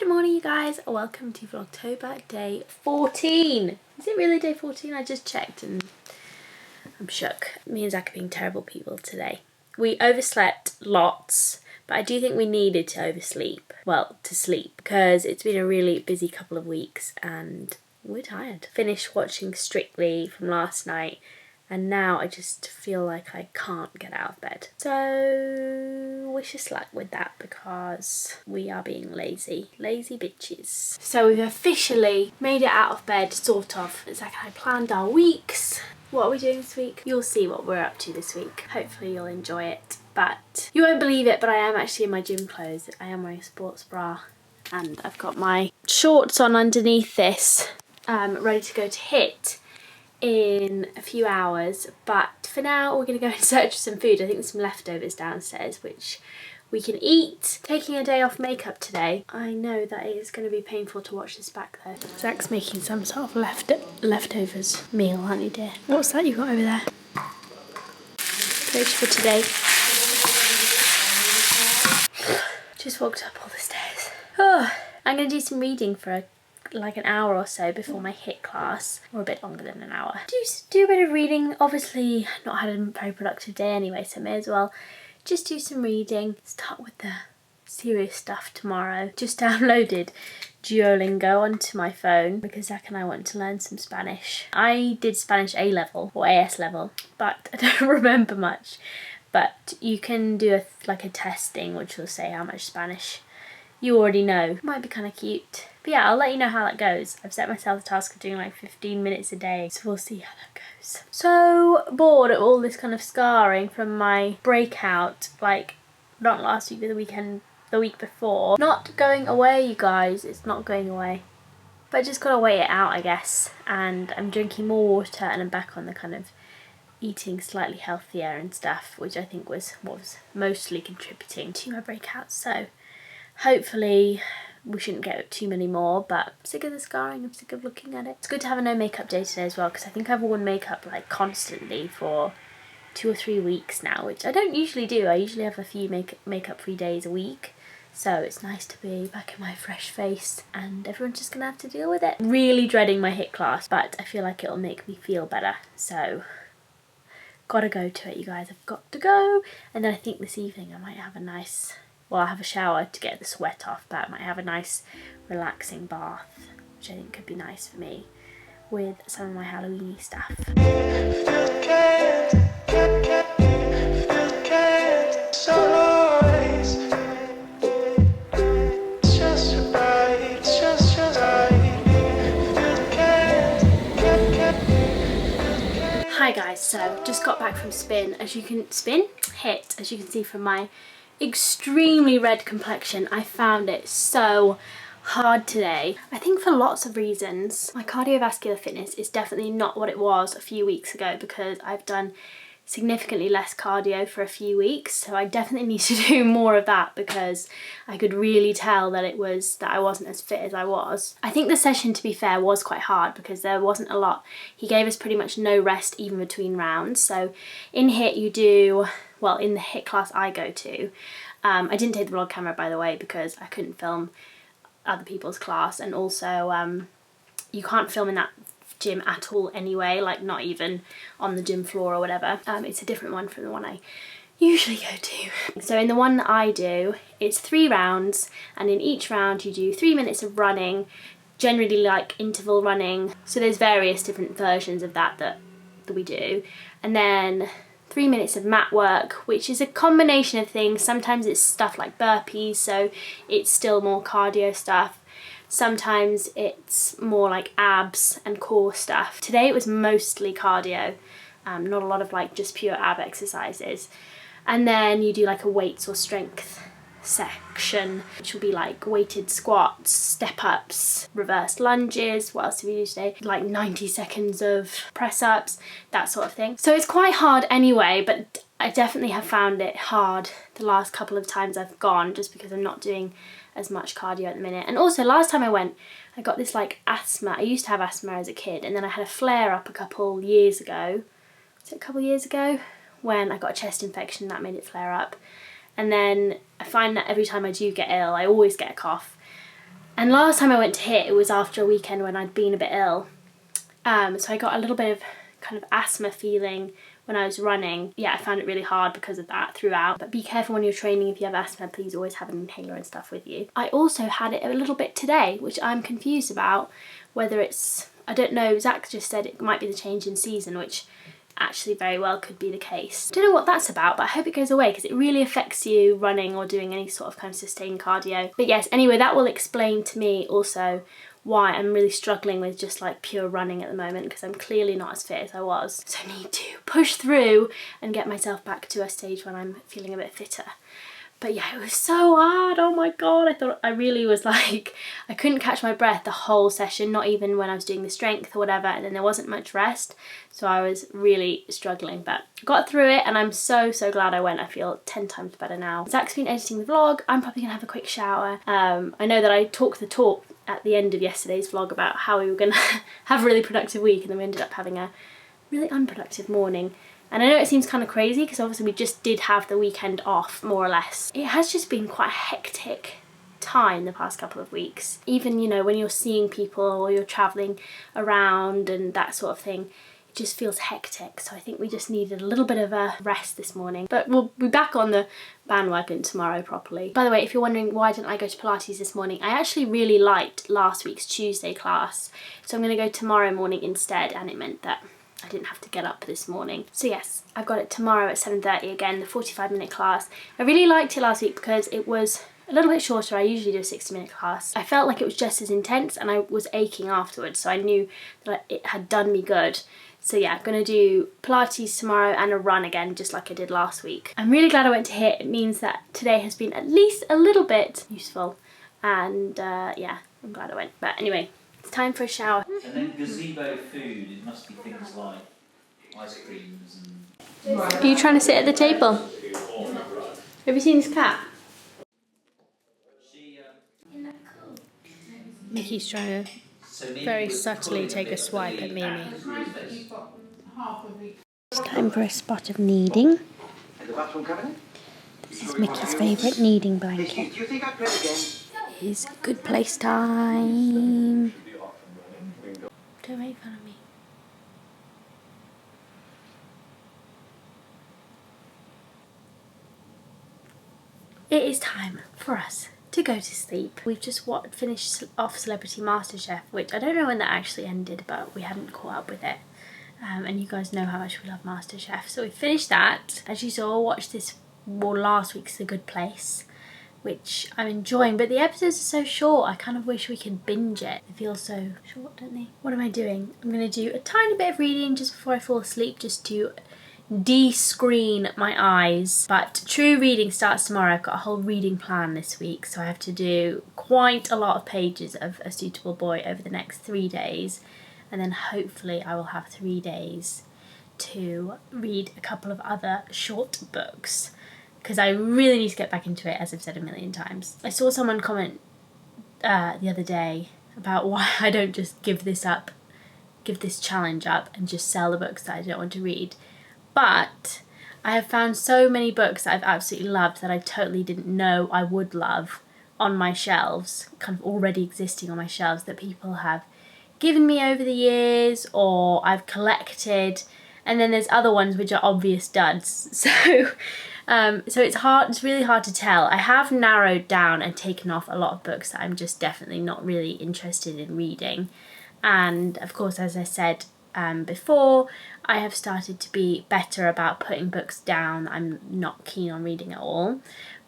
Good morning you guys, welcome to Vlogtober day 14. Is it really day 14? I just checked and I'm shook. Me and Zach are being terrible people today. We overslept lots, but I do think we needed to oversleep. Well, to sleep, because it's been a really busy couple of weeks and we're tired. Finished watching Strictly from last night and now I just feel like I can't get out of bed. So wish us luck with that because we are being lazy. Lazy bitches. So we've officially made it out of bed, sort of. It's like I planned our weeks. What are we doing this week? You'll see what we're up to this week. Hopefully you'll enjoy it. But you won't believe it, but I am actually in my gym clothes. I am wearing a sports bra and I've got my shorts on underneath this, ready to go to HIIT in a few hours. But for now we're going to go and search for some food. I think there's some leftovers downstairs which we can eat. Taking a day off makeup today. I know that it is going to be painful to watch this back though. Zach's making some sort of leftovers meal, aren't you dear? What's that you got over there? Fish for today. Just walked up all the stairs. Oh, I'm going to do some reading for like an hour or so before my HIIT class, or a bit longer than an hour. Do a bit of reading. Obviously not had a very productive day anyway, so may as well just do some reading. Start with the serious stuff tomorrow. Just downloaded Duolingo onto my phone because Zach and I want to learn some Spanish. I did Spanish A level or AS level, but I don't remember much. But you can do a test thing which will say how much Spanish you already know. Might be kind of cute. But yeah, I'll let you know how that goes. I've set myself the task of doing like 15 minutes a day, so we'll see how that goes. So bored of all this kind of scarring from my breakout, like not last week but the week before. Not going away, you guys, it's not going away. But I just gotta wait it out, I guess. And I'm drinking more water and I'm back on the kind of eating slightly healthier and stuff, which I think was what was mostly contributing to my breakout. So hopefully we shouldn't get too many more, but I'm sick of the scarring, I'm sick of looking at it. It's good to have a no makeup day today as well because I think I've worn makeup like constantly for 2 or 3 weeks now, which I don't usually do. I usually have a few makeup free days a week. So it's nice to be back in my fresh face and everyone's just gonna have to deal with it. Really dreading my HIIT class, but I feel like it'll make me feel better. So gotta go to it, you guys. I've got to go. And then I think this evening I might have a nice, well, I'll have a shower to get the sweat off, but I might have a nice relaxing bath, which I think could be nice for me, with some of my Halloween stuff. Hi guys, so just got back from HIIT, as you can see from my extremely red complexion. I found it so hard today. I think for lots of reasons. My cardiovascular fitness is definitely not what it was a few weeks ago because I've done significantly less cardio for a few weeks, so I definitely need to do more of that because I could really tell that I wasn't as fit as I was. I think the session, to be fair, was quite hard because there wasn't a lot. He gave us pretty much no rest even between rounds. So in HIIT you do, well, in the HIIT class I go to, I didn't take the vlog camera by the way because I couldn't film other people's class, and also you can't film in that gym at all anyway, like not even on the gym floor or whatever. It's a different one from the one I usually go to. So in the one that I do, it's 3 rounds, and in each round you do 3 minutes of running, generally like interval running. So there's various different versions of that we do, and then 3 minutes of mat work, which is a combination of things. Sometimes it's stuff like burpees, so it's still more cardio stuff. Sometimes it's more like abs and core stuff. Today it was mostly cardio, not a lot of like just pure ab exercises. And then you do like a weights or strength section, which will be like weighted squats, step ups, reverse lunges. What else did we do today? Like 90 seconds of press ups, that sort of thing. So it's quite hard anyway, but I definitely have found it hard the last couple of times I've gone, just because I'm not doing as much cardio at the minute. And also last time I went, I got this like asthma. I used to have asthma as a kid, and then I had a flare up a couple years ago. Was it a couple years ago? When I got a chest infection that made it flare up. And then I find that every time I do get ill, I always get a cough. And last time I went to HIIT, it was after a weekend when I'd been a bit ill. So I got a little bit of kind of asthma feeling when I was running. Yeah, I found it really hard because of that throughout. But be careful when you're training. If you have asthma, please always have an inhaler and stuff with you. I also had it a little bit today, which I'm confused about whether it's, I don't know, Zach just said it might be the change in season, which actually very well could be the case. Don't know what that's about, but I hope it goes away because it really affects you running or doing any sort of kind of sustained cardio. But yes, anyway, that will explain to me also why I'm really struggling with just like pure running at the moment, because I'm clearly not as fit as I was. So I need to push through and get myself back to a stage when I'm feeling a bit fitter. But yeah, it was so hard, oh my god. I thought I really was like, I couldn't catch my breath the whole session, not even when I was doing the strength or whatever, and then there wasn't much rest. So I was really struggling, but got through it and I'm so glad I went. I feel 10 times better now. Zach's been editing the vlog. I'm probably gonna have a quick shower. I know that I talked the talk at the end of yesterday's vlog about how we were gonna have a really productive week, and then we ended up having a really unproductive morning. And I know it seems kind of crazy because obviously we just did have the weekend off, more or less. It has just been quite a hectic time the past couple of weeks. Even, you know, when you're seeing people or you're traveling around and that sort of thing, it just feels hectic. So I think we just needed a little bit of a rest this morning. But we'll be back on the bandwagon tomorrow properly. By the way, if you're wondering why didn't I go to Pilates this morning, I actually really liked last week's Tuesday class. So I'm going to go tomorrow morning instead, and it meant that I didn't have to get up this morning. So yes, I've got it tomorrow at 7:30 again, the 45-minute class. I really liked it last week because it was a little bit shorter. I usually do a 60-minute class. I felt like it was just as intense and I was aching afterwards, so I knew that it had done me good. So yeah, I'm gonna do Pilates tomorrow and a run again, just like I did last week. I'm really glad I went to HIIT. It means that today has been at least a little bit useful. And yeah, I'm glad I went. But anyway, it's time for a shower. And then gazebo food, it must be things like ice creams and... Are you trying to sit at the table? Have you seen this cat? Mickey's trying to very subtly take a swipe at Mimi. It's time for a spot of kneading. This is Mickey's favourite kneading blanket. It's good place time. Don't make fun of me. It is time for us to go to sleep. We've just finished off Celebrity MasterChef, which I don't know when that actually ended, but we hadn't caught up with it. And you guys know how much we love MasterChef. So we finished that. As you saw, watched this, well, last week's The Good Place, which I'm enjoying, but the episodes are so short. I kind of wish we could binge it. They feel so short, don't they? What am I doing? I'm gonna do a tiny bit of reading just before I fall asleep, just to de-screen my eyes. But true reading starts tomorrow. I've got a whole reading plan this week, so I have to do quite a lot of pages of A Suitable Boy over the next 3 days, and then hopefully I will have 3 days to read a couple of other short books, because I really need to get back into it, as I've said a million times. I saw someone comment the other day about why I don't just give this challenge up and just sell the books that I don't want to read. But I have found so many books that I've absolutely loved that I totally didn't know I would love on my shelves, kind of already existing on my shelves, that people have given me over the years or I've collected. And then there's other ones which are obvious duds. So it's really hard to tell. I have narrowed down and taken off a lot of books that I'm just definitely not really interested in reading. And of course, as I said before, I have started to be better about putting books down I'm not keen on reading at all.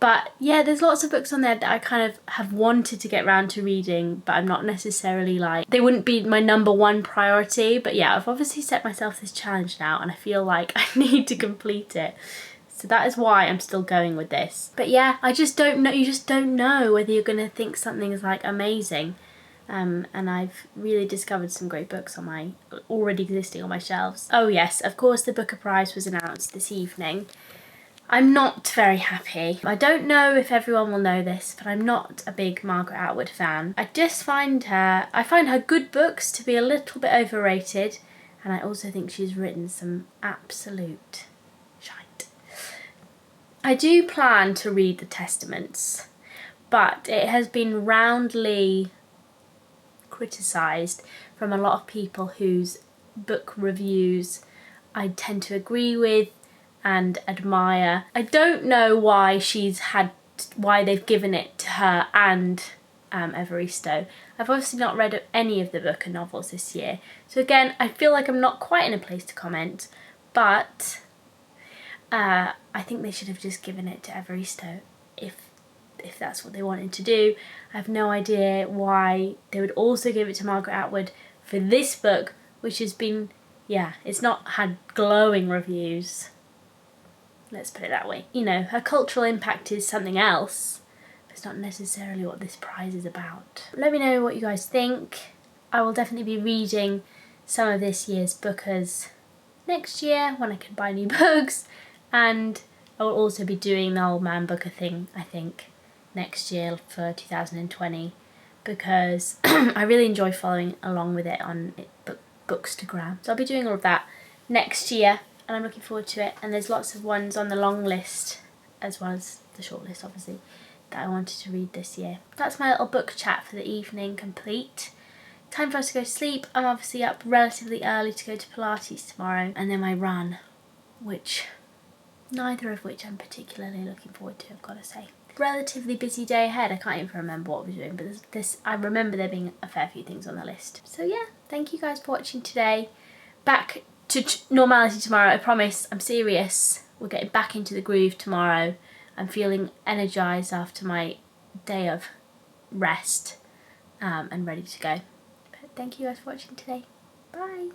But yeah, there's lots of books on there that I kind of have wanted to get around to reading, but I'm not necessarily like, they wouldn't be my #1 priority. But yeah, I've obviously set myself this challenge now and I feel like I need to complete it. So that is why I'm still going with this. But yeah, I just don't know, you just don't know whether you're gonna think something is like amazing. And I've really discovered some great books on my, already existing on my shelves. Oh yes, of course the Booker Prize was announced this evening. I'm not very happy. I don't know if everyone will know this, but I'm not a big Margaret Atwood fan. I find her good books to be a little bit overrated, and I also think she's written some absolute shite. I do plan to read the Testaments, but it has been roundly criticised from a lot of people whose book reviews I tend to agree with and admire. I don't know why they've given it to her and Evaristo. I've obviously not read any of the book and novels this year, so again I feel like I'm not quite in a place to comment, but I think they should have just given it to Evaristo if that's what they wanted to do. I have no idea why they would also give it to Margaret Atwood for this book, which has been, yeah, it's not had glowing reviews. Let's put it that way. You know, her cultural impact is something else. It's not necessarily what this prize is about. Let me know what you guys think. I will definitely be reading some of this year's bookers next year when I can buy new books, and I will also be doing the old man booker thing, I think, next year for 2020, because I really enjoy following along with it on Bookstagram. So I'll be doing all of that next year, and I'm looking forward to it. And there's lots of ones on the long list, as well as the short list obviously, that I wanted to read this year. That's my little book chat for the evening complete. Time for us to go to sleep. I'm obviously up relatively early to go to Pilates tomorrow, and then my run, neither of which I'm particularly looking forward to, I've got to say. Relatively busy day ahead. I can't even remember what we're doing, but I remember there being a fair few things on the list. So yeah, thank you guys for watching today. Back to normality tomorrow, I promise. I'm serious. We're getting back into the groove tomorrow. I'm feeling energised after my day of rest and ready to go. But thank you guys for watching today. Bye.